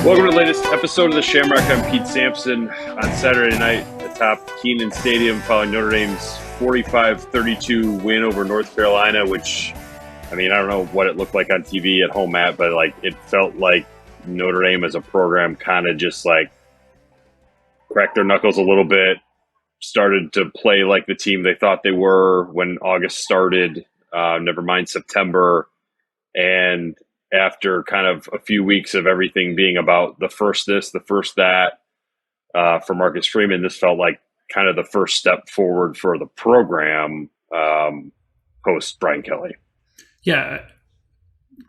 Welcome to the latest episode of the Shamrock. I'm Pete Sampson. On Saturday night atop Keenan Stadium following Notre Dame's 45-32 win over North Carolina, which, I mean, I don't know what it looked like on TV at home, Matt, but like it felt like Notre Dame as a program kind of just like cracked their knuckles a little bit, started to play like the team they thought they were when August started, never mind September. And after kind of a few weeks of everything being about the first this, the first that, for Marcus Freeman, this felt like kind of the first step forward for the program post Brian Kelly. Yeah.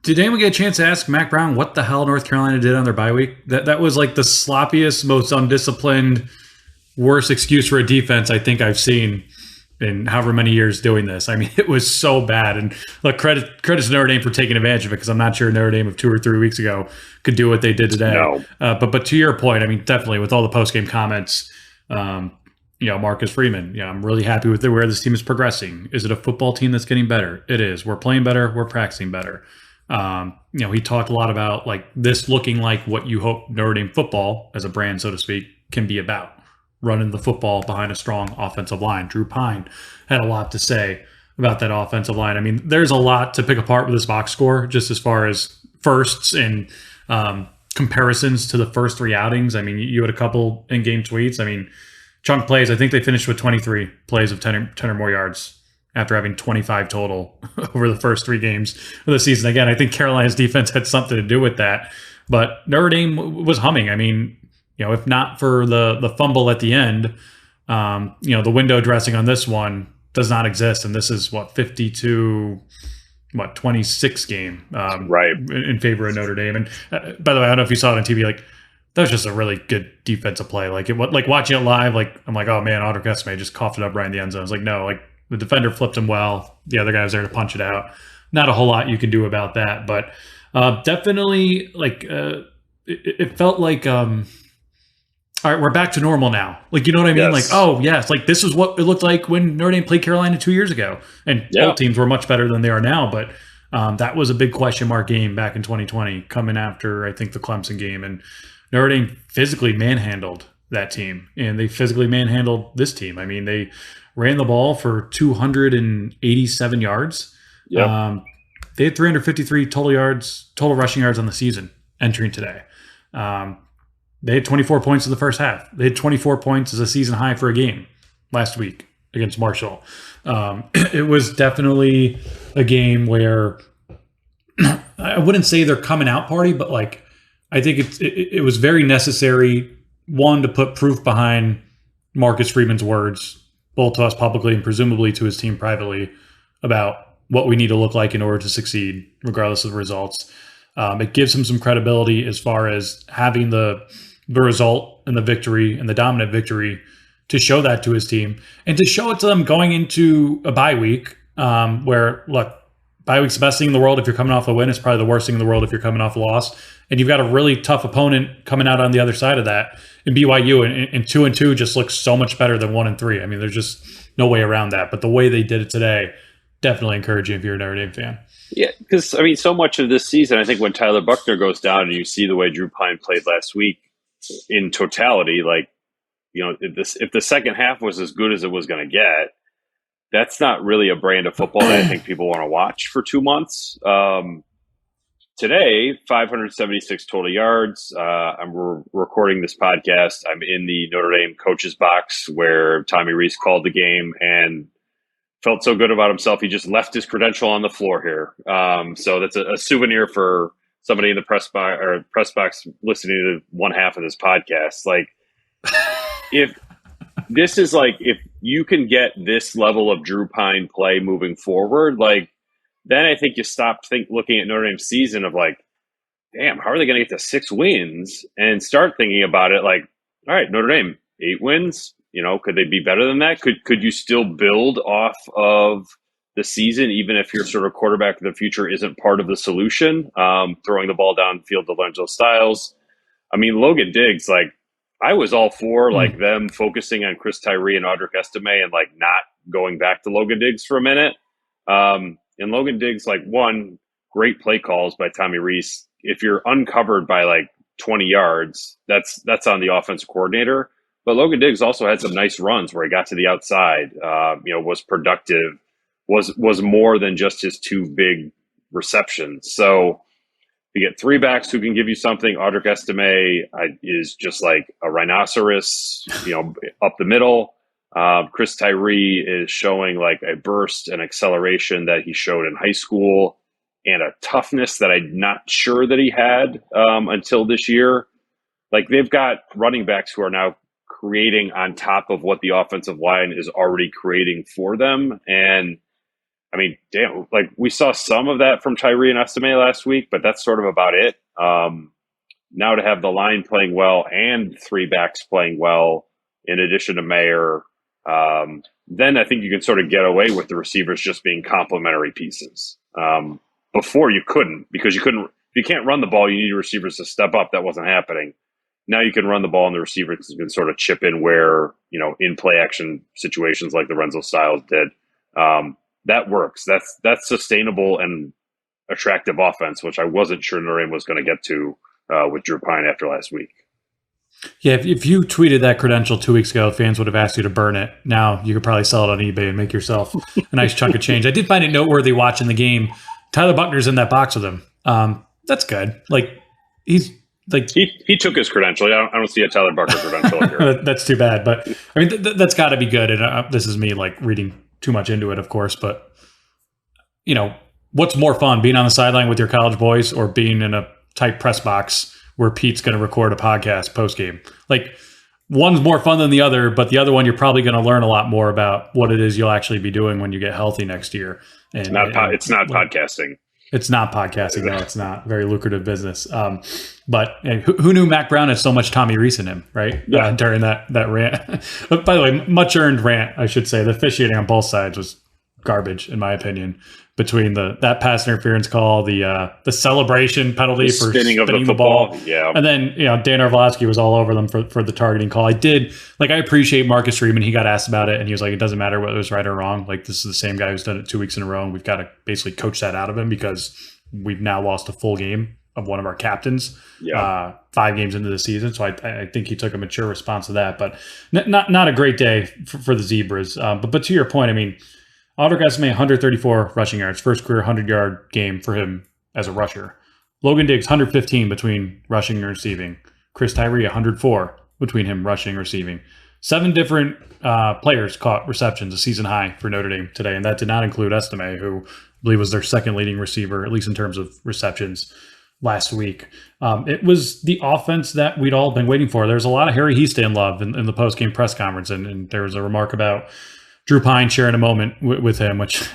Did anyone get a chance to ask Mac Brown what the hell North Carolina did on their bye week? That was like the sloppiest, most undisciplined, worst excuse for a defense I think I've seen in however many years doing this. I mean, it was so bad. And look, credit to Notre Dame for taking advantage of it, because I'm not sure Notre Dame of 2 or 3 weeks ago could do what they did today. No. But to your point, I mean, definitely with all the post-game comments, Marcus Freeman, I'm really happy with where this team is progressing. Is it a football team that's getting better? It is. We're playing better. We're practicing better. He talked a lot about like this looking like what you hope Notre Dame football as a brand, so to speak, can be about. Running the football behind a strong offensive line. Drew Pyne had a lot to say about that offensive line. I mean, there's a lot to pick apart with this box score, just as far as firsts and comparisons to the first 3 outings. I mean, you had a couple in-game tweets. I mean, chunk plays, I think they finished with 23 plays of 10 or more yards after having 25 total over the first 3 games of the season. Again, I think Carolina's defense had something to do with that. But Notre Dame was humming. I mean, if not for the fumble at the end, the window dressing on this one does not exist. And this is 26 game, right, in favor of Notre Dame. And by the way, I don't know if you saw it on TV, like that was just a really good defensive play. Like watching it live, like I'm like, oh man, Audric Esme just coughed it up right in the end zone. I was like, no, like the defender flipped him well. The other guy was there to punch it out. Not a whole lot you can do about that, but definitely like it felt like. All right, we're back to normal now. Like, you know what I mean? Yes. Like, oh, yes. Like, this is what it looked like when Notre Dame played Carolina 2 years ago. And both teams were much better than they are now. But that was a big question mark game back in 2020, coming after, I think, the Clemson game. And Notre Dame physically manhandled that team. And they physically manhandled this team. I mean, they ran the ball for 287 yards. Yep. They had 353 total rushing yards on the season entering today. They had 24 points in the first half. They had 24 points as a season high for a game last week against Marshall. It was definitely a game where I wouldn't say they're coming out party, but like I think it was very necessary, one, to put proof behind Marcus Freeman's words, both to us publicly and presumably to his team privately, about what we need to look like in order to succeed, regardless of the results. It gives him some credibility as far as having the result and the victory and the dominant victory to show that to his team and to show it to them going into a bye week where, look, bye week's the best thing in the world if you're coming off a win. It's probably the worst thing in the world if you're coming off a loss. And you've got a really tough opponent coming out on the other side of that. And BYU and 2-2 just looks so much better than 1-3. I mean, there's just no way around that. But the way they did it today, definitely encouraging if you're a Notre Dame fan. Yeah, because, I mean, so much of this season, I think when Tyler Buchner goes down and you see the way Drew Pyne played last week in totality, like, if the second half was as good as it was going to get, that's not really a brand of football that I think people want to watch for 2 months. Today, 576 total yards. I'm recording this podcast. I'm in the Notre Dame coach's box where Tommy Rees called the game and felt so good about himself, he just left his credential on the floor here. So that's a souvenir for somebody in the press box listening to one half of this podcast. Like, if this is like, if you can get this level of Drew Pyne play moving forward, like, then I think you stop looking at Notre Dame's season of like, damn, how are they going to get to 6 wins? And start thinking about it like, all right, Notre Dame, 8 wins. Could they be better than that? Could you still build off of the season, even if your sort of quarterback of the future isn't part of the solution? Throwing the ball downfield to Lorenzo Styles. I mean, Logan Diggs, like, I was all for like them focusing on Chris Tyree and Audric Estime and like not going back to Logan Diggs for a minute. And Logan Diggs, like, one, great play calls by Tommy Rees. If you're uncovered by like 20 yards, that's on the offensive coordinator. But Logan Diggs also had some nice runs where he got to the outside, was productive, was more than just his two big receptions. So you get three backs who can give you something. Audric Estime is just like a rhinoceros, up the middle. Chris Tyree is showing like a burst and acceleration that he showed in high school and a toughness that I'm not sure that he had until this year. Like, they've got running backs who are now creating on top of what the offensive line is already creating for them. And I mean, damn, like, we saw some of that from Tyree and Estime last week, but that's sort of about it. Now to have the line playing well and three backs playing well, in addition to Mayer, then I think you can sort of get away with the receivers just being complementary pieces. Before you couldn't, because if you can't run the ball, you need your receivers to step up. That wasn't happening. Now you can run the ball and the receivers can sort of chip in where, in play action situations like Lorenzo Styles did. That works. That's sustainable and attractive offense, which I wasn't sure Notre Dame was going to get to with Drew Pyne after last week. Yeah, if you tweeted that credential 2 weeks ago, fans would have asked you to burn it. Now you could probably sell it on eBay and make yourself a nice chunk of change. I did find it noteworthy watching the game. Tyler Buckner's in that box with him. That's good. Like, he's like he took his credential. I don't see a Tyler Buckner credential here. That's too bad. But I mean, that's got to be good. And this is me like reading too much into it, of course. But what's more fun, being on the sideline with your college boys or being in a tight press box where Pete's going to record a podcast post game? Like, one's more fun than the other, but the other one you're probably going to learn a lot more about what it is you'll actually be doing when you get healthy next year. And it's not podcasting. It's not podcasting. No, it's not. Very lucrative business. But who knew Mac Brown had so much Tommy Reese in him, right? Yeah. During that rant. By the way, much earned rant, I should say. The officiating on both sides was garbage, in my opinion. Between that pass interference call, the celebration penalty for spinning of the ball, yeah, and then Dan Orlovsky was all over them for the targeting call. I appreciate Marcus Freeman. He got asked about it, and he was like, "It doesn't matter whether it was right or wrong. Like, this is the same guy who's done it 2 weeks in a row, and we've got to basically coach that out of him because we've now lost a full game of one of our captains, 5 games into the season." So I think he took a mature response to that, but not a great day for the Zebras. But to your point, I mean, Audric Estime, 134 rushing yards, first career 100-yard game for him as a rusher. Logan Diggs, 115 between rushing and receiving. Chris Tyree, 104 between him rushing and receiving. 7 different players caught receptions, a season high for Notre Dame today, and that did not include Estime, who I believe was their second leading receiver, at least in terms of receptions last week. It was the offense that we'd all been waiting for. There's a lot of Harry Hiestand love in the post-game press conference, and there was a remark about Drew Pyne sharing a moment with him, which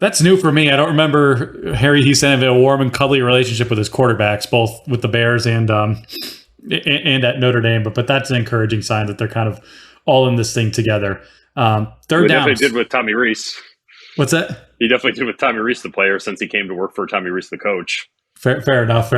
that's new for me. I don't remember Harry Hiestand having a warm and cuddly relationship with his quarterbacks, both with the Bears and at Notre Dame. But that's an encouraging sign that they're kind of all in this thing together. Third down. Definitely did with Tommy Reese. What's that? He definitely did with Tommy Reese, the player, since he came to work for Tommy Reese, the coach. Fair enough.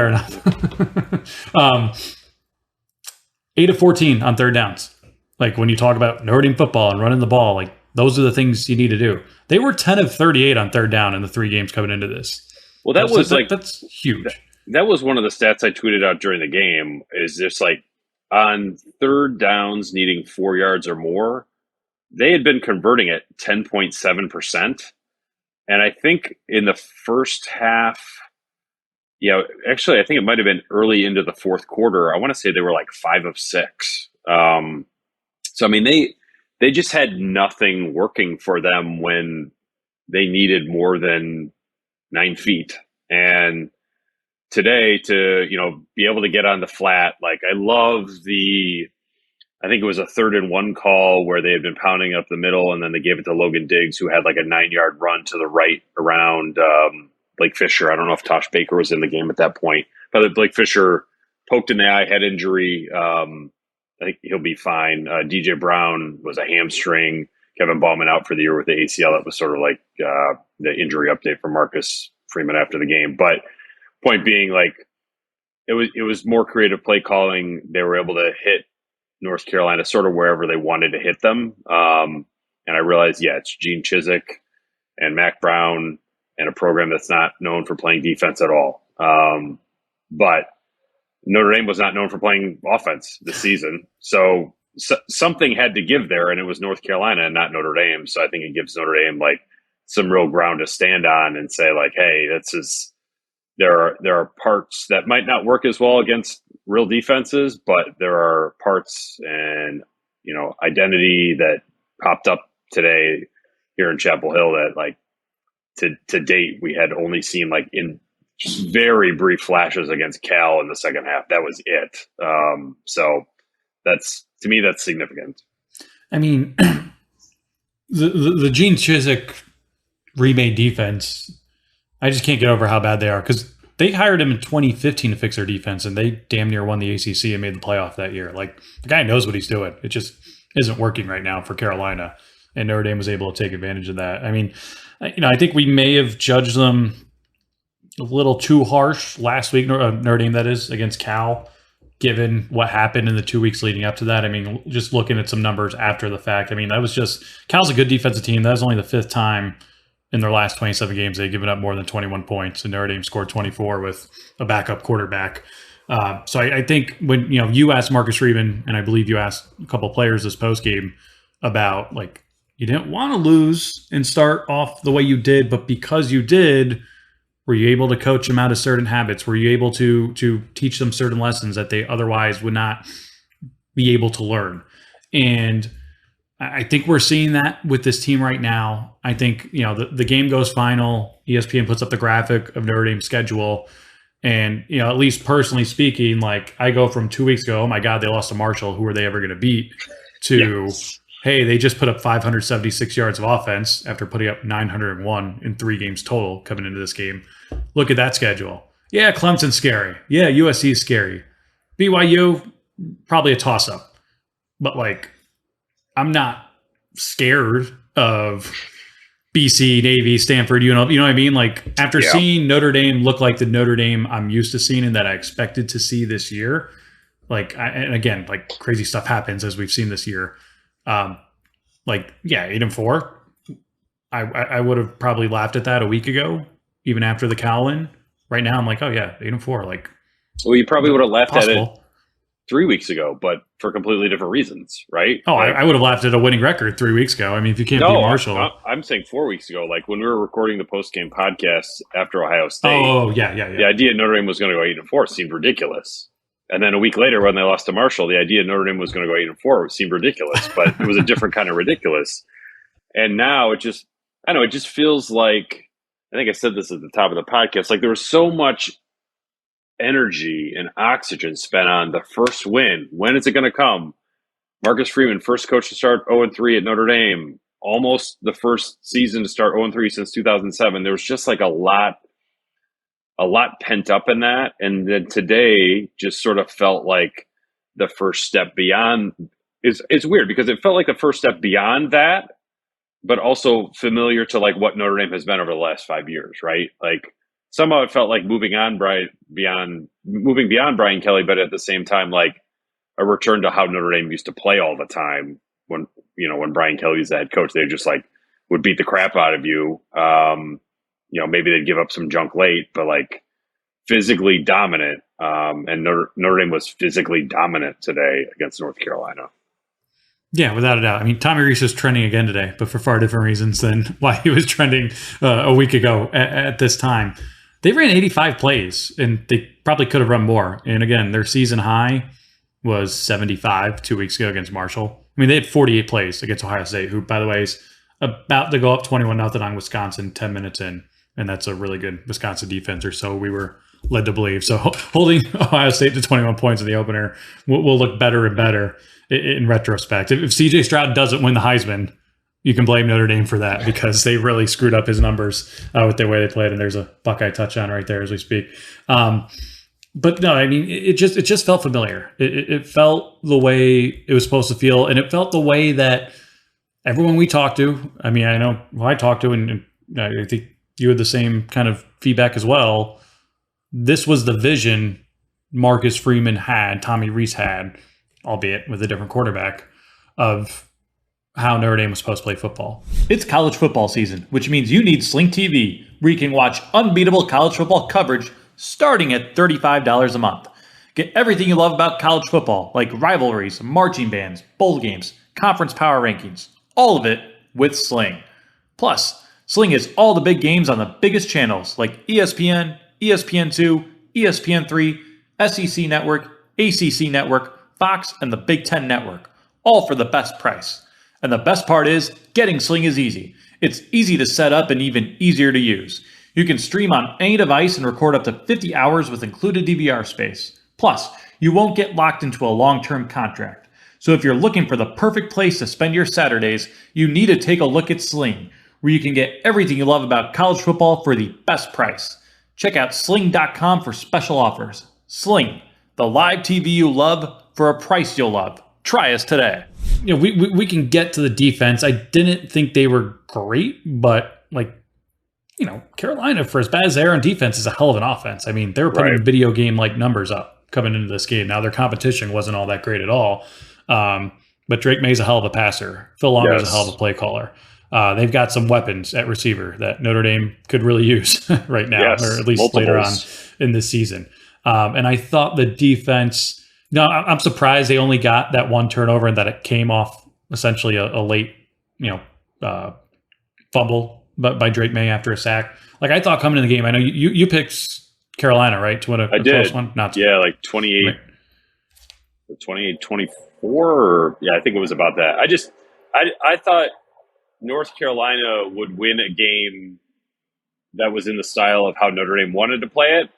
8 of 14 on third downs. Like, when you talk about Notre Dame football and running the ball, like, those are the things you need to do. They were 10 of 38 on third down in the 3 games coming into this. Well, that's huge. That was one of the stats I tweeted out during the game, is just like, on third downs needing 4 yards or more, they had been converting at 10.7%. And I think in the first half, actually, I think it might have been early into the fourth quarter. I want to say they were like 5 of 6. So, I mean, they just had nothing working for them when they needed more than 9 feet. And today, to be able to get on the flat, like, I love I think it was a 3rd and 1 call where they had been pounding up the middle, and then they gave it to Logan Diggs, who had like a 9-yard run to the right around Blake Fisher. I don't know if Tosh Baker was in the game at that point, but Blake Fisher poked in the eye, head injury. I think he'll be fine. DJ Brown was a hamstring. Kevin Bauman out for the year with the ACL. That was sort of like the injury update for Marcus Freeman after the game. But point being, like, it was more creative play calling. They were able to hit North Carolina sort of wherever they wanted to hit them. And I realized, it's Gene Chizik and Mac Brown and a program that's not known for playing defense at all. But Notre Dame was not known for playing offense this season. So something had to give there, and it was North Carolina and not Notre Dame. So I think it gives Notre Dame like some real ground to stand on and say like, hey, this is there are parts that might not work as well against real defenses, but there are parts and identity that popped up today here in Chapel Hill that like to date we had only seen like in very brief flashes against Cal in the second half. That was it. So to me that's significant. I mean, the Gene Chizik remade defense, I just can't get over how bad they are, because they hired him in 2015 to fix their defense, and they damn near won the ACC and made the playoff that year. Like, the guy knows what he's doing. It just isn't working right now for Carolina, and Notre Dame was able to take advantage of that. I mean, I think we may have judged them a little too harsh last week, Notre Dame, that is, against Cal, given what happened in the 2 weeks leading up to that. I mean, just looking at some numbers after the fact, I mean, that was just – Cal's a good defensive team. That was only the fifth time in their last 27 games they've given up more than 21 points, and Notre Dame scored 24 with a backup quarterback. So I think when you asked Marcus Freeman, and I believe you asked a couple of players this postgame about, like, you didn't want to lose and start off the way you did, but because you did, were you able to coach them out of certain habits? Were you able to teach them certain lessons that they otherwise would not be able to learn? And I think we're seeing that with this team right now. I think, the game goes final. ESPN puts up the graphic of Notre Dame's schedule. And, at least personally speaking, like, I go from 2 weeks ago, oh my God, they lost to Marshall. Who are they ever going to beat? To, hey, they just put up 576 yards of offense after putting up 901 in 3 games total coming into this game. Look at that schedule. Yeah, Clemson's scary. Yeah, USC is scary. BYU, probably a toss-up. But, like, I'm not scared of BC, Navy, Stanford, you know what I mean? Like, after seeing Notre Dame look like the Notre Dame I'm used to seeing and that I expected to see this year, like, and again, like, crazy stuff happens as we've seen this year. 8-4. I would have probably laughed at that a week ago, even after the Cal win. Right now, I'm like, oh yeah, 8-4. Like, well, you probably would have laughed at it 3 weeks ago, but for completely different reasons, right? Oh, like, I would have laughed at a winning record 3 weeks ago. I mean, if you can't beat Marshall. I'm saying 4 weeks ago, like when we were recording the post-game podcast after Ohio State. Oh, yeah. The idea Notre Dame was going to go 8-4 seemed ridiculous. And then a week later, when they lost to Marshall, the idea Notre Dame was going to go 8-4 seemed ridiculous, but it was a different kind of ridiculous. And now it just feels like, I think I said this at the top of the podcast, like there was so much energy and oxygen spent on the first win. When is it going to come? Marcus Freeman, first coach to start 0-3 at Notre Dame, almost the first season to start 0-3 since 2007. There was just like a lot pent up in that. And then today just sort of felt like the first step beyond. It's weird because it felt like the first step beyond that, but also familiar to like what Notre Dame has been over the last 5 years, right? Like somehow it felt like moving beyond Brian Kelly, but at the same time, like a return to how Notre Dame used to play all the time when Brian Kelly was the head coach. They just like would beat the crap out of you. Maybe they'd give up some junk late, but like physically dominant. And Notre Dame was physically dominant today against North Carolina. Yeah, without a doubt. I mean, Tommy Rees is trending again today, but for far different reasons than why he was trending a week ago at this time. They ran 85 plays, and they probably could have run more. And again, their season high was 75 2 weeks ago against Marshall. I mean, they had 48 plays against Ohio State, who, by the way, is about to go up 21-0 on Wisconsin 10 minutes in. And that's a really good Wisconsin defense, or so we were led to believe. So holding Ohio State to 21 points in the opener will look better and better in retrospect. If CJ Stroud doesn't win the Heisman, you can blame Notre Dame for that because they really screwed up his numbers with the way they played. And there's a Buckeye touchdown right there as we speak. But no, I mean, it just felt familiar. It felt the way it was supposed to feel. And it felt the way that everyone we talked to, I mean, I know who I talked to, and I think you had the same kind of feedback as well. This was the vision Marcus Freeman had, Tommy Rees had, albeit with a different quarterback, of how Notre Dame was supposed to play football. It's college football season, which means you need SLING TV, where you can watch unbeatable college football coverage starting at $35 a month. Get everything you love about college football, like rivalries, marching bands, bowl games, conference power rankings, all of it with Sling. Plus, Sling has all the big games on the biggest channels like ESPN, ESPN2, ESPN3, SEC Network, ACC Network, Fox, and the Big Ten Network, all for the best price. And the best part is, getting Sling is easy. It's easy to set up and even easier to use. You can stream on any device and record up to 50 hours with included DVR space. Plus, you won't get locked into a long-term contract. So if you're looking for the perfect place to spend your Saturdays, you need to take a look at Sling, where you can get everything you love about college football for the best price. Check out sling.com for special offers. Sling, the live TV you love for a price you'll love. Try us today. You know, we can get to the defense. I didn't think they were great, but Carolina, for as bad as they are on defense, is a hell of an offense. I mean, they were putting video game-like numbers up coming into this game. Now, their competition wasn't all that great at all. But Drake May's a hell of a passer. Phil Longo's a hell of a play caller. They've got some weapons at receiver that Notre Dame could really use right now, or at least later on in this season. And I thought the defense, I'm surprised they only got that one turnover and that it came off essentially a late, fumble by Drake May after a sack. Like, I thought coming in the game, I know you picked Carolina, right, to win a close one? Like 28-24. Yeah, I think it was about that. I thought North Carolina would win a game that was in the style of how Notre Dame wanted to play it,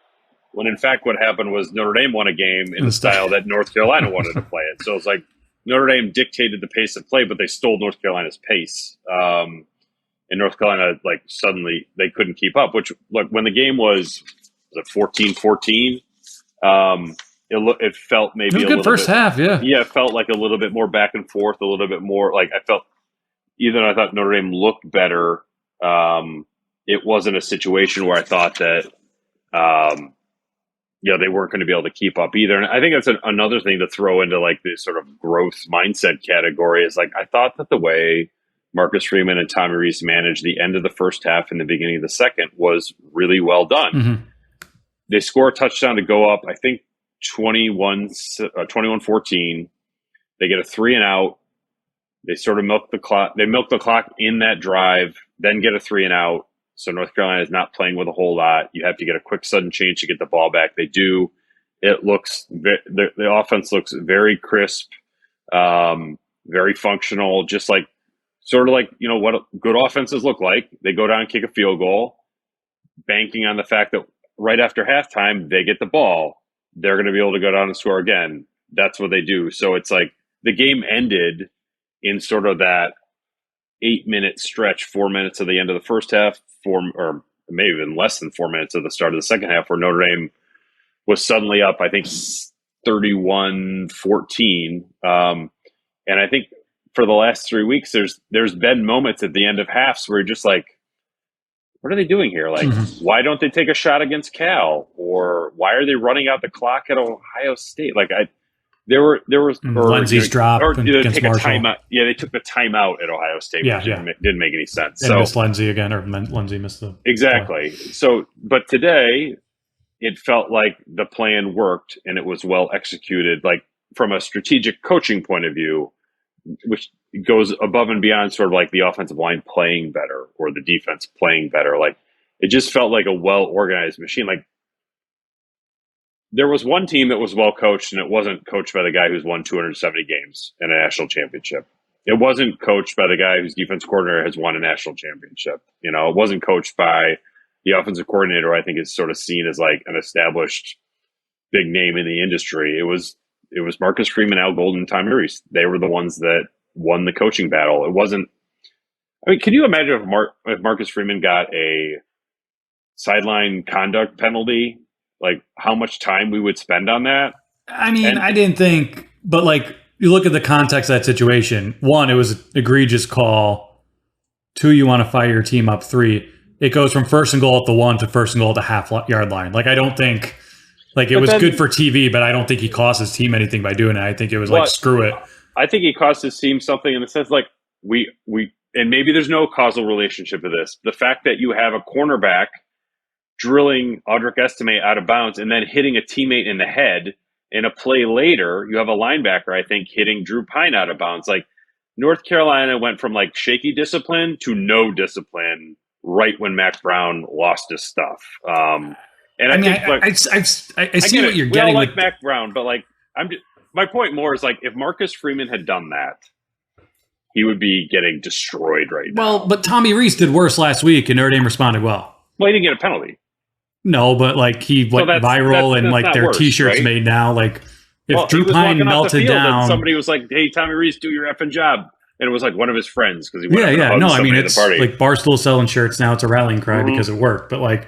when in fact what happened was Notre Dame won a game in the style that North Carolina wanted to play it. So it's like Notre Dame dictated the pace of play, but they stole North Carolina's pace. And North Carolina, suddenly they couldn't keep up, which, when the game was 14-14, it felt maybe it was a good first half, yeah. Yeah, it felt like a little bit more back and forth, a little bit more I thought Notre Dame looked better. It wasn't a situation where I thought that they weren't going to be able to keep up either. And I think that's another thing to throw into this sort of growth mindset category is I thought that the way Marcus Freeman and Tommy Rees managed the end of the first half and the beginning of the second was really well done. Mm-hmm. They score a touchdown to go up, I think, 21-14. They get a 3-and-out. They sort of milk the clock. They milk the clock in that drive, then get a 3-and-out. So North Carolina is not playing with a whole lot. You have to get a quick sudden change to get the ball back. They do. It looks the offense looks very crisp, very functional, just what good offenses look like. They go down and kick a field goal, banking on the fact that right after halftime they get the ball. They're going to be able to go down and score again. That's what they do. So it's the game ended in sort of that 8-minute stretch, 4 minutes of the end of the first half, or maybe even less than 4 minutes of the start of the second half, where Notre Dame was suddenly up, I think, 31-14. And I think for the last 3 weeks, there's been moments at the end of halves where you're just what are they doing here? Why don't they take a shot against Cal? Or why are they running out the clock at Ohio State? There was Lindsey's drop, or did they take Marshall. a timeout? Yeah, they took the timeout at Ohio State, which didn't make any sense. And missed Lindsey again, or Lindsey missed the exactly. So, but today it felt like the plan worked and it was well executed. From a strategic coaching point of view, which goes above and beyond sort of the offensive line playing better or the defense playing better. It just felt like a well-organized machine. There was one team that was well coached, and it wasn't coached by the guy who's won 270 games in a national championship. It wasn't coached by the guy whose defense coordinator has won a national championship. It wasn't coached by the offensive coordinator, who I think is sort of seen as an established big name in the industry. It was Marcus Freeman, Al Golden, Tommy Rees. They were the ones that won the coaching battle. It wasn't. I mean, can you imagine if Marcus Freeman got a sideline conduct penalty? How much time we would spend on that? I mean, I didn't think, but you look at the context of that situation. One, it was an egregious call. Two, you want to fire your team up. Three, it goes from first and goal at the 1 to first and goal at the half-yard line. I don't think. It was good for TV, but I don't think he cost his team anything by doing it. I think it was screw it. I think he cost his team something in the sense we and maybe there's no causal relationship to this. The fact that you have a cornerback drilling Audric Estime out of bounds and then hitting a teammate in the head and a play later, you have a linebacker, I think, hitting Drew Pyne out of bounds. Like, North Carolina went from like shaky discipline to no discipline right when Mac Brown lost his stuff. And I mean, think, I see what you're we getting all like with Mac Brown, but like, my point more is like, if Marcus Freeman had done that, he would be getting destroyed right now. Well, but Tommy Rees did worse last week, and Notre Dame responded well. Well, he didn't get a penalty. No, but like he went viral, and like their T-shirts right? made now. Like if Drew Pyne melted down, somebody was like, "Hey, Tommy Rees, do your effing job," and it was like one of his friends because he went No, I mean it's like Barstool selling shirts now. It's a rallying cry because it worked. But like,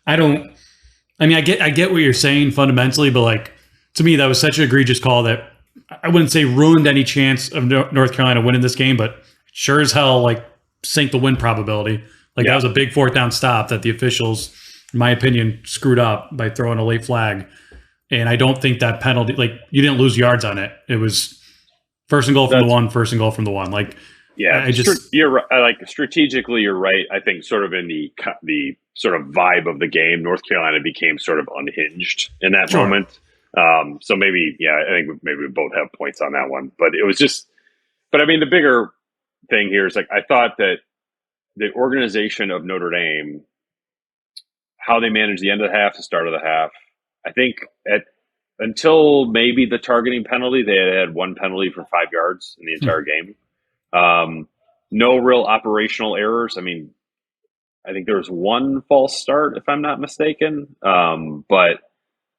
I get what you're saying fundamentally, but like to me, that was such an egregious call that I wouldn't say ruined any chance of North Carolina winning this game, but sure as hell like sank the win probability. Like that was a big fourth down stop that the officials, in my opinion, screwed up by throwing a late flag. And I don't think that penalty, like you didn't lose yards on it. It was first and goal from the one, first and goal from the one. Like, you're right. Like strategically, you're right. I think sort of in the sort of vibe of the game, North Carolina became sort of unhinged in that moment. So maybe, I think maybe we both have points on that one, but it was just, but I mean, the bigger thing here is like, I thought that the organization of Notre Dame, how they managed the end of the half, the start of the half, I think until maybe the targeting penalty, they had one penalty for 5 yards in the entire game. No real operational errors. I mean, I think there was one false start, if I'm not mistaken. But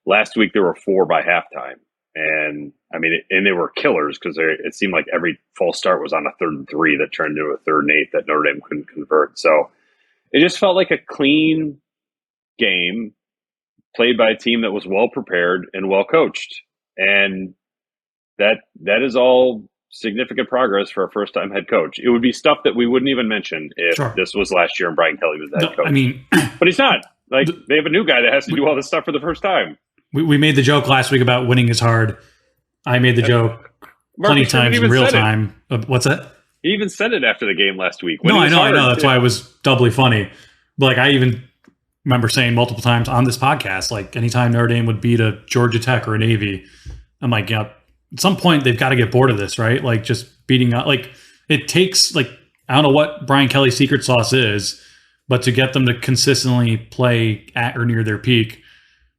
last week there were 4 by halftime. And I mean, and they were killers because it seemed like every false start was on a 3rd and 3 that turned into a 3rd and 8 that Notre Dame couldn't convert. So it just felt like a clean game played by a team that was well prepared and well coached. And that is all significant progress for a first time head coach. It would be stuff that we wouldn't even mention if this was last year and Brian Kelly was the head coach. I mean, but he's not. Like they have a new guy that has to do all this stuff for the first time. We made the joke last week about winning is hard. I made the joke plenty of times in real time. What's that? He even said it after the game last week. I know. That's why it was doubly funny. But like I even remember saying multiple times on this podcast, like anytime Notre Dame would beat a Georgia Tech or a Navy, I'm like, at some point they've got to get bored of this, right? Like just beating up. Like it takes like I don't know what Brian Kelly's secret sauce is, but to get them to consistently play at or near their peak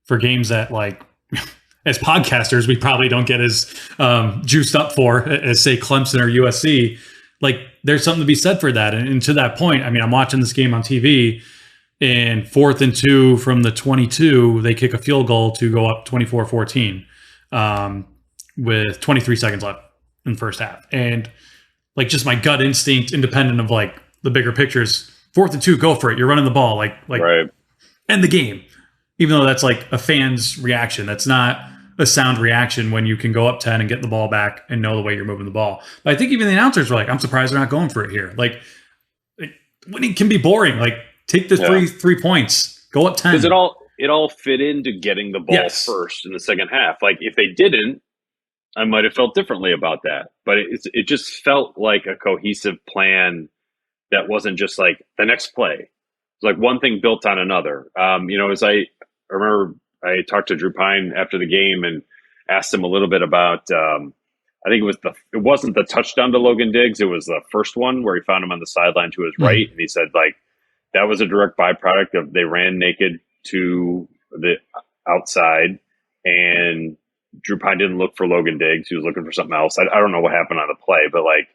for games that like as podcasters we probably don't get as juiced up for as say Clemson or USC. Like there's something to be said for that. And to that point, I mean, I'm watching this game on TV. And 4th and 2 from the 22, they kick a field goal to go up 24-14 with 23 seconds left in the first half. And like just my gut instinct, independent of like the bigger pictures, 4th and 2, go for it. You're running the ball, like end the game. Even though that's like a fan's reaction, that's not a sound reaction when you can go up 10 and get the ball back and know the way you're moving the ball. But I think even the announcers were like, I'm surprised they're not going for it here. Like winning can be boring. Like take the 3 points, go up 10. Because it all fit into getting the ball first in the second half. Like if they didn't, I might have felt differently about that. But it just felt like a cohesive plan that wasn't just like the next play. It's like one thing built on another. As I remember, I talked to Drew Pyne after the game and asked him a little bit about. I think it wasn't the touchdown to Logan Diggs. It was the first one where he found him on the sideline to his right, and he said like that was a direct byproduct of they ran naked to the outside, and Drew Pyne didn't look for Logan Diggs. He was looking for something else. I don't know what happened on the play, but like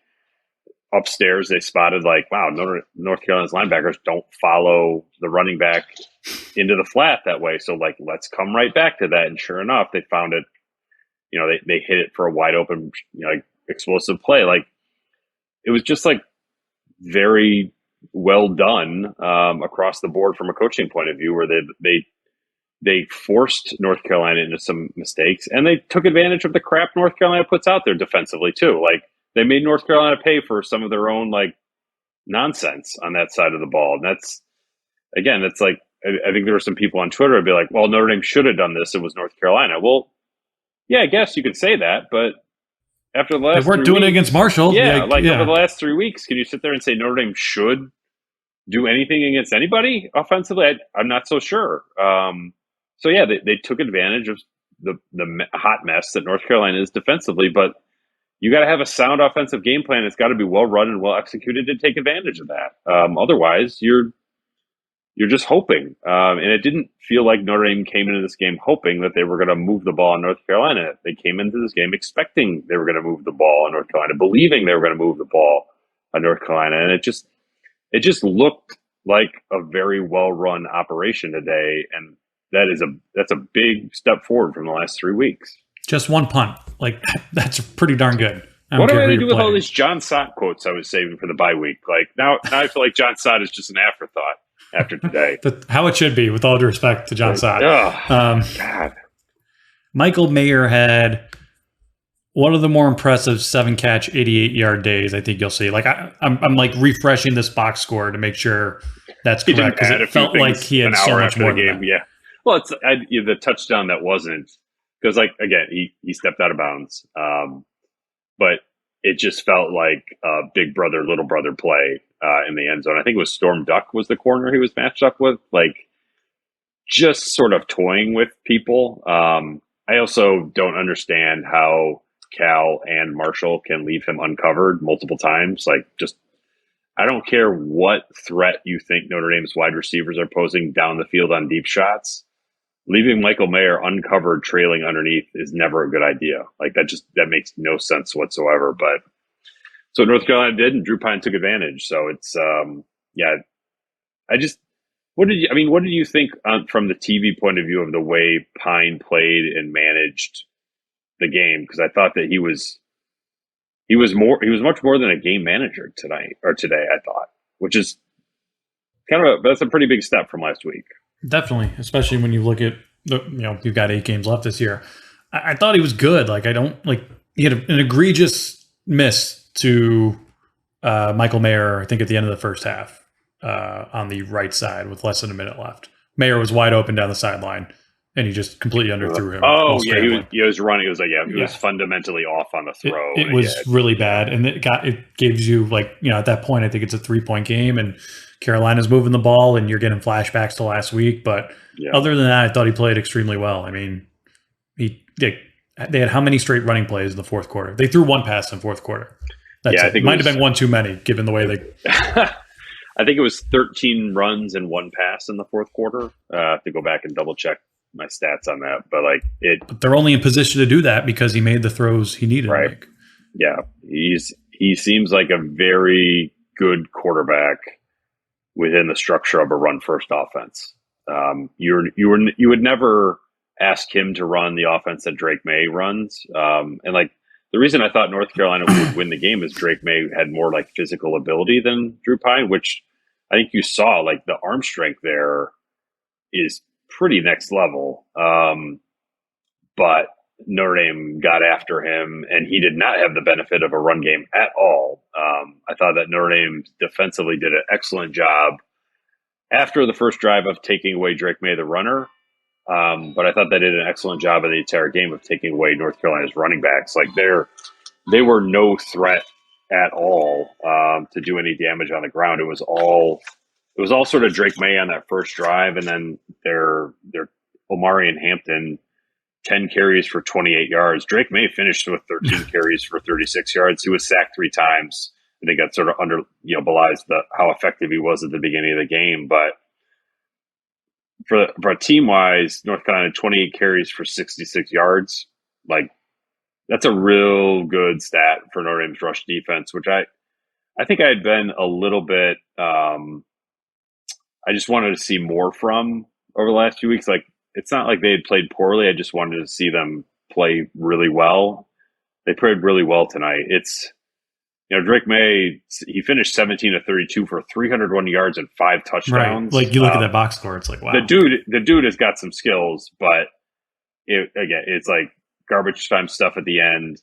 upstairs they spotted like, wow, North Carolina's linebackers don't follow the running back into the flat that way. So like, let's come right back to that. And sure enough, they found it. They hit it for a wide open, like explosive play. Like it was just like very well done across the board from a coaching point of view, where they forced North Carolina into some mistakes, and they took advantage of the crap North Carolina puts out there defensively too. Like they made North Carolina pay for some of their own like nonsense on that side of the ball. And that's like, I think there were some people on Twitter who'd be like, well, Notre Dame should have done this. It was North Carolina. Well, yeah, I guess you could say that, but after the last they weren't doing it against Marshall. Over the last 3 weeks, can you sit there and say Notre Dame should do anything against anybody offensively? I'm not so sure. So yeah, they took advantage of hot mess that North Carolina is defensively, but you got to have a sound offensive game plan. It's got to be well run and well executed to take advantage of that. Otherwise, you're just hoping. And it didn't feel like Notre Dame came into this game hoping that they were going to move the ball in North Carolina. They came into this game expecting they were going to move the ball in North Carolina, believing they were going to move the ball in North Carolina, and it just looked like a very well run operation today, and that's a big step forward from the last 3 weeks. Just one punt. Like, that's pretty darn good. What am I going to do with all these John Sott quotes I was saving for the bye week? Like, now I feel like John Sott is just an afterthought after today. How it should be, with all due respect to John Sott. God. Michael Mayer had one of the more impressive 7-catch, 88-yard days I think you'll see. Like, I'm like refreshing this box score to make sure that's correct, because it felt like he had so much more than that. Yeah. Well, it's the touchdown that wasn't, because, like, again, he stepped out of bounds. But it just felt like a big brother, little brother play in the end zone. I think it was Storm Duck was the corner he was matched up with, like, just sort of toying with people. I also don't understand how Cal and Marshall can leave him uncovered multiple times. Like, just, I don't care what threat you think Notre Dame's wide receivers are posing down the field on deep shots. Leaving Michael Mayer uncovered trailing underneath is never a good idea. Like, that makes no sense whatsoever. But so North Carolina did, and Drew Pyne took advantage. So it's, what did you think from the TV point of view of the way Pyne played and managed the game? Because I thought that he was much more than a game manager today, I thought, which is that's a pretty big step from last week. Definitely, especially when you look at you've got 8 games left this year. I thought he was good. Like, he had an egregious miss to Michael Mayer, I think, at the end of the first half on the right side with less than a minute left. Mayer was wide open down the sideline, and he just completely underthrew him. Oh, yeah, he was running. It was like, he was fundamentally off on the throw. It was really bad, and it gives you, like, at that point, I think it's a 3-point game, and Carolina's moving the ball, and you're getting flashbacks to last week. But other than that, I thought he played extremely well. I mean, they had how many straight running plays in the fourth quarter? They threw one pass in fourth quarter. I think it might have been one too many, given the way they. I think it was 13 runs and one pass in the fourth quarter. I have to go back and double check my stats on that, but they're only in position to do that because he made the throws he needed. Right. Yeah, he seems like a very good quarterback within the structure of a run first offense. You would never ask him to run the offense that Drake May runs. And like, the reason I thought North Carolina would win the game is Drake May had more like physical ability than Drew Pyne, which I think you saw. Like, the arm strength there is pretty next level. But Notre Dame got after him, and he did not have the benefit of a run game at all. I thought that Notre Dame defensively did an excellent job after the first drive of taking away Drake May, the runner. But I thought they did an excellent job in the entire game of taking away North Carolina's running backs. Like, they were no threat at all to do any damage on the ground. It was all sort of Drake May on that first drive, and then their Omari and Hampton 10 carries for 28 yards. Drake May finished with 13 carries for 36 yards. He was sacked 3 times. I think that sort of belies how effective he was at the beginning of the game. But for team wise, North Carolina 28 carries for 66 yards. Like, that's a real good stat for Notre Dame's rush defense, which I think I had been a little bit. I just wanted to see more from over the last few weeks. Like, it's not like they had played poorly. I just wanted to see them play really well. They played really well tonight. It's, Drake May, he finished 17 of 32 for 301 yards and 5 touchdowns. Right. Like, you look at that box score, it's like, wow. The dude has got some skills, but it's like garbage time stuff at the end.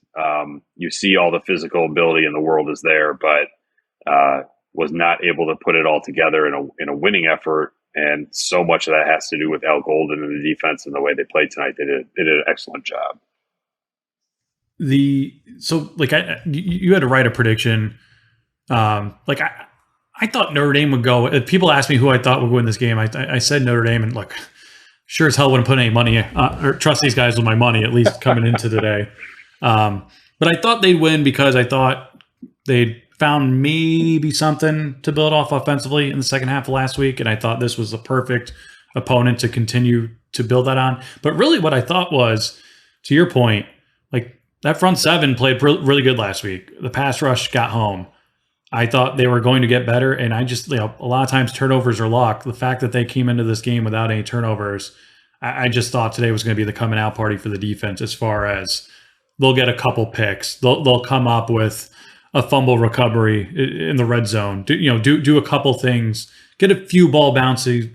You see all the physical ability in the world is there, but was not able to put it all together in a winning effort. And so much of that has to do with Al Golden and the defense and the way they played tonight. They did an excellent job. You had to write a prediction. I thought Notre Dame would go. If people ask me who I thought would win this game, I said Notre Dame. And look, sure as hell wouldn't put any money or trust these guys with my money, at least coming into today. But I thought they'd win because I thought they'd found maybe something to build off offensively in the second half of last week. And I thought this was the perfect opponent to continue to build that on. But really what I thought was, to your point, like that front seven played really good last week. The pass rush got home. I thought they were going to get better. And I just, a lot of times turnovers are luck. The fact that they came into this game without any turnovers, I just thought today was going to be the coming out party for the defense, as far as they'll get a couple picks. They'll come up with a fumble recovery in the red zone. Do a couple things, get a few ball bounces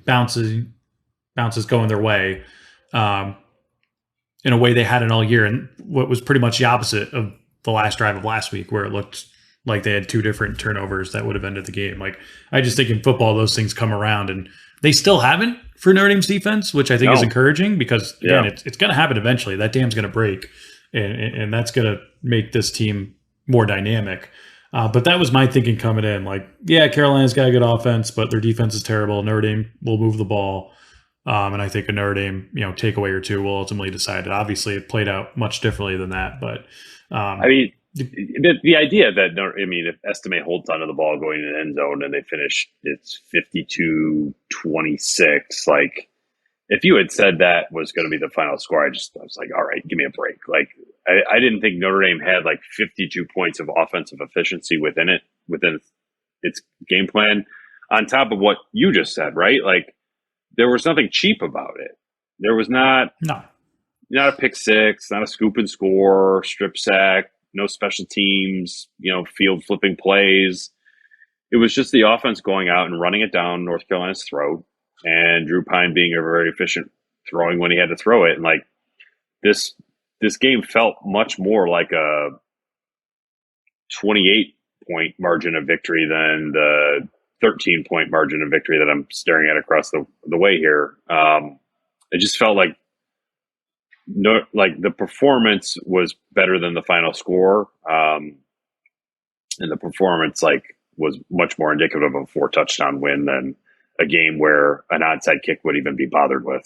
going their way, in a way they hadn't all year, and what was pretty much the opposite of the last drive of last week, where it looked like they had two different turnovers that would have ended the game. Like, I just think in football those things come around, and they still haven't for Notre Dame's defense, which I think is encouraging, because again, it's going to happen eventually. That dam's going to break, and that's going to make this team more dynamic. But that was my thinking coming in. Like, yeah, Carolina's got a good offense, but their defense is terrible. Notre Dame will move the ball. And I think a Notre Dame, takeaway or two will ultimately decide it. Obviously, it played out much differently than that. But the idea that if Estime holds onto the ball going in the end zone and they finish, it's 52-26. Like, if you had said that was going to be the final score, I was like, all right, give me a break. Like, I didn't think Notre Dame had like 52 points of offensive efficiency within its game plan. On top of what you just said, right? Like, there was nothing cheap about it. There was not a pick six, not a scoop and score, strip sack, no special teams, field flipping plays. It was just the offense going out and running it down North Carolina's throat, and Drew Pyne being a very efficient throwing when he had to throw it. And like this game felt much more like a 28-point margin of victory than the 13-point margin of victory that I'm staring at across the way here. It just felt like the performance was better than the final score. And the performance was much more indicative of a 4-touchdown win than a game where an onside kick would even be bothered with.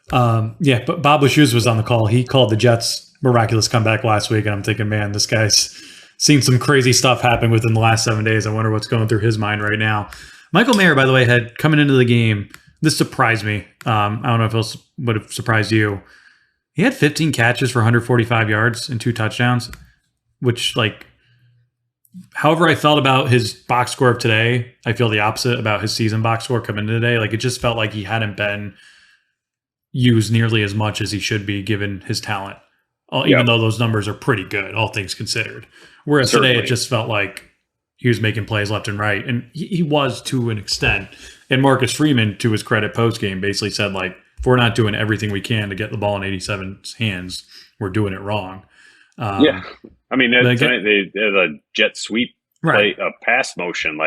But Bob Lachuse was on the call. He called the Jets' miraculous comeback last week, and I'm thinking, man, this guy's seen some crazy stuff happen within the last 7 days. I wonder what's going through his mind right now. Michael Mayer, by the way, had coming into the game, this surprised me. I don't know if it would have surprised you. He had 15 catches for 145 yards and 2 touchdowns, which, however I felt about his box score of today, I feel the opposite about his season box score coming into today. Like, it just felt like he hadn't been used nearly as much as he should be given his talent, even though those numbers are pretty good, all things considered. Whereas today, it just felt like he was making plays left and right. And he was, to an extent. And Marcus Freeman, to his credit, post-game, basically said, if we're not doing everything we can to get the ball in 87's hands, we're doing it wrong. Tonight they had a jet sweep play, a pass motion.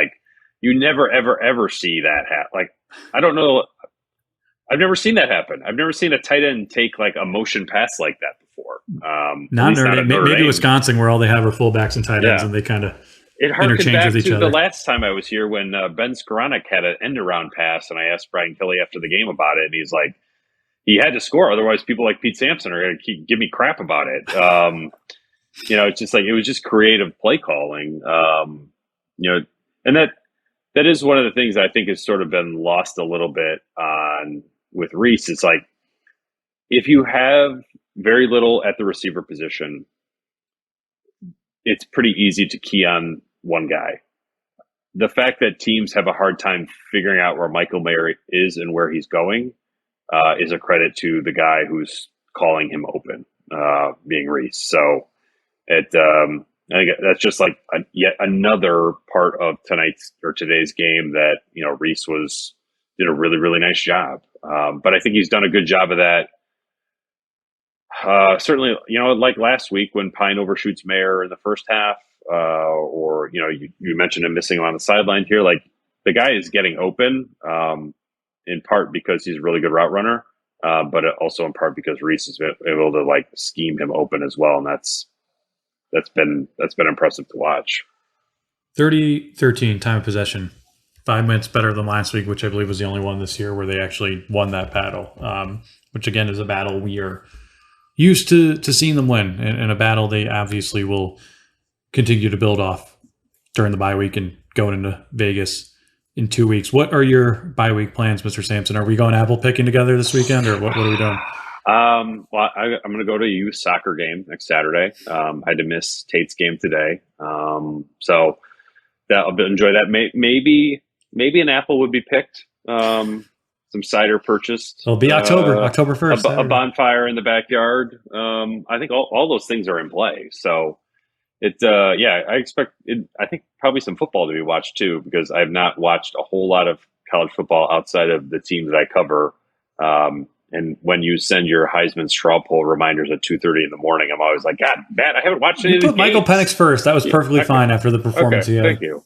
You never, ever, ever see that happen. I don't know. I've never seen that happen. I've never seen a tight end take a motion pass like that before. Maybe Wisconsin, where all they have are fullbacks and tight ends, and they kind of interchange with each other. The last time I was here when Ben Skoranek had an end-around pass, and I asked Brian Kelly after the game about it, and he's like, he had to score, otherwise people like Pete Sampson are going to give me crap about it. It's just it was just creative play calling. And that is one of the things I think has sort of been lost a little bit on with Reese. It's if you have very little at the receiver position, it's pretty easy to key on one guy. The fact that teams have a hard time figuring out where Michael Mayer is and where he's going is a credit to the guy who's calling him open, being Reese. So I think that's just yet another part of today's game that, Reese did a really, really nice job. But I think he's done a good job of that. Certainly, like last week when Pyne overshoots Mayer in the first half, or you mentioned him missing him on the sideline here. The guy is getting open, in part because he's a really good route runner, but also in part because Reese has been able to scheme him open as well, and that's been impressive to watch. 30-13 time of possession 5 minutes better than last week, which I believe was the only one this year where they actually won that battle, which again is a battle we are used to seeing them win, and a battle they obviously will continue to build off during the bye week and going into Vegas in 2 weeks. What are your bye week plans, Mr. Sampson? Are we going apple picking together this weekend, or what are we doing? Well, I'm going to go to a youth soccer game next Saturday. I had to miss Tate's game today, so I'll enjoy that. Maybe an apple would be picked. Some cider purchased. It'll be October 1st. A bonfire in the backyard. I think all those things are in play. So I expect it. I think probably some football to be watched too, because I have not watched a whole lot of college football outside of the teams that I cover. And when you send your Heisman straw poll reminders at 2:30 in the morning, I'm always like, God, Matt, I haven't watched any of these. Put Michael Penix first. That was perfectly fine after the performance. Okay, thank you.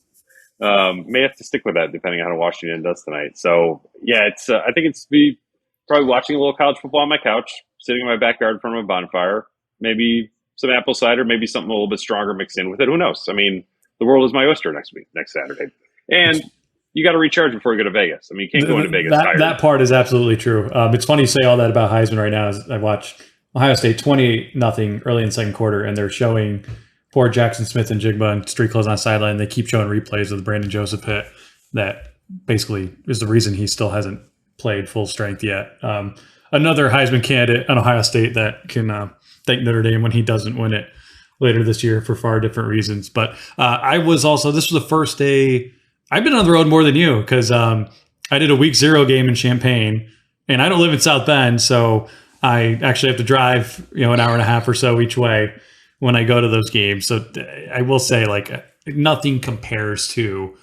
May have to stick with that depending on how Washington does tonight. So it's I think it's be probably watching a little college football on my couch, sitting in my backyard in front of a bonfire, maybe some apple cider, maybe something a little bit stronger mixed in with it. Who knows? I mean, the world is my oyster next Saturday. And you got to recharge before you go to Vegas. I mean, you can't go into Vegas tired. That part is absolutely true. It's funny you say all that about Heisman right now. As I watched Ohio State 28-0 early in the second quarter, and they're showing poor Jackson Smith and Jigba and street clothes on the sideline. They keep showing replays of the Brandon Joseph hit that basically is the reason he still hasn't played full strength yet. Another Heisman candidate on Ohio State that can thank Notre Dame when he doesn't win it later this year for far different reasons. But this was the first day. I've been on the road more than you because I did a week 0 game in Champaign, and I don't live in South Bend, so I actually have to drive an hour and a half or so each way when I go to those games. So I will say, nothing compares to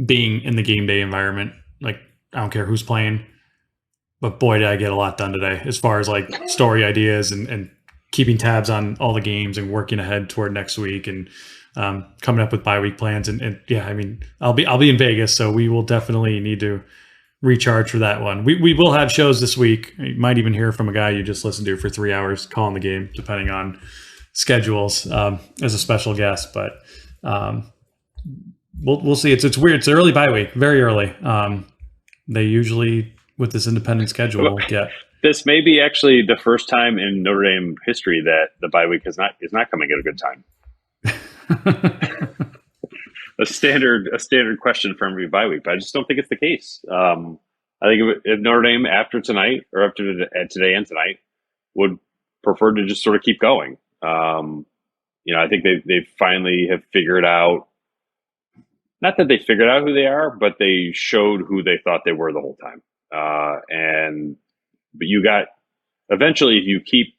being in the game day environment. I don't care who's playing, but boy, did I get a lot done today as far as story ideas and keeping tabs on all the games and working ahead toward next week and coming up with bye week plans. And yeah, I mean, I'll be in Vegas, so we will definitely need to recharge for that one. We will have shows this week. You might even hear from a guy you just listened to for 3 hours calling the game, depending on schedules, as a special guest. But we'll see. It's weird. It's early bye week, very early. They usually, with this independent schedule, get. This may be actually the first time in Notre Dame history that the bye week is not coming at a good time. a standard question for every bye week, but I just don't think it's the case. I think if Notre Dame after tonight or after today and tonight would prefer to just sort of keep going. I think they finally have figured out, not that they figured out who they are, but they showed who they thought they were the whole time. But you got, eventually, if you keep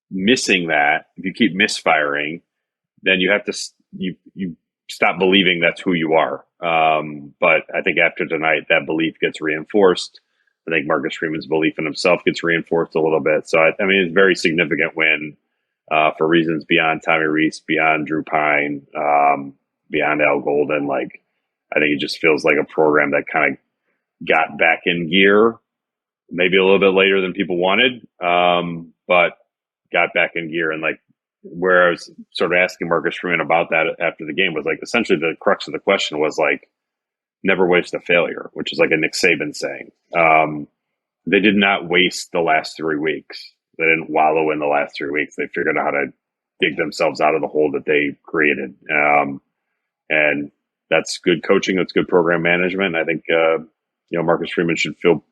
missing that, if you keep misfiring, then you have to, you stop believing that's who you are. But I think after tonight, that belief gets reinforced. I think Marcus Freeman's belief in himself gets reinforced a little bit. So, I mean, it's a very significant win for reasons beyond Tommy Rees, beyond Drew Pyne, beyond Al Golden. I think it just feels like a program that kind of got back in gear, maybe a little bit later than people wanted, but got back in gear. And where I was sort of asking Marcus Freeman about that after the game was essentially the crux of the question was never waste a failure, which is a Nick Saban saying. They did not waste the last 3 weeks. They didn't wallow in the last 3 weeks. They figured out how to dig themselves out of the hole that they created. And that's good coaching. That's good program management. I think, Marcus Freeman should feel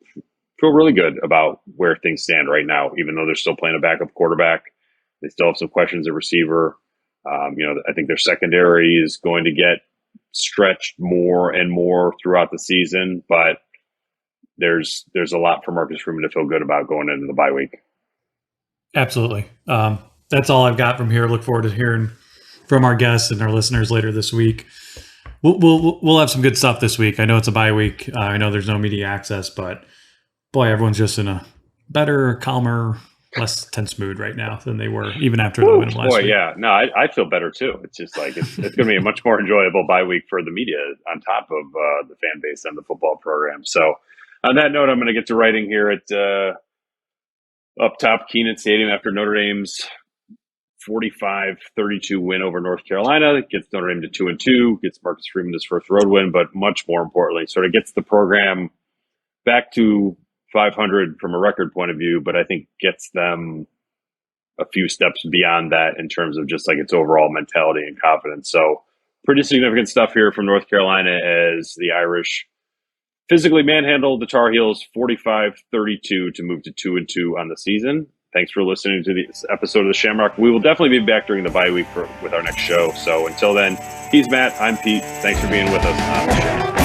really good about where things stand right now, even though they're still playing a backup quarterback. They still have some questions at receiver. I think their secondary is going to get stretched more and more throughout the season, but there's a lot for Marcus Freeman to feel good about going into the bye week. Absolutely. That's all I've got from here. Look forward to hearing from our guests and our listeners later this week. We'll have some good stuff this week. I know it's a bye week. I know there's no media access, but boy, everyone's just in a better, calmer, less tense mood right now than they were even after the win last week. Yeah. No, I feel better too. It's just it's going to be a much more enjoyable bye week for the media on top of the fan base and the football program. So on that note, I'm going to get to writing here at up top Kenan Stadium after Notre Dame's 45-32 win over North Carolina. It gets Notre Dame to 2-2, gets Marcus Freeman his first road win, but much more importantly, sort of gets the program back to 500 from a record point of view, but I think gets them a few steps beyond that in terms of just like its overall mentality and confidence. So pretty significant stuff here from North Carolina as the Irish physically manhandled the Tar Heels 45-32 to move to 2-2 on the season. Thanks for listening to this episode of the Shamrock. We will definitely be back during the bye week with our next show. So until then, he's Matt, I'm Pete. Thanks for being with us on the show.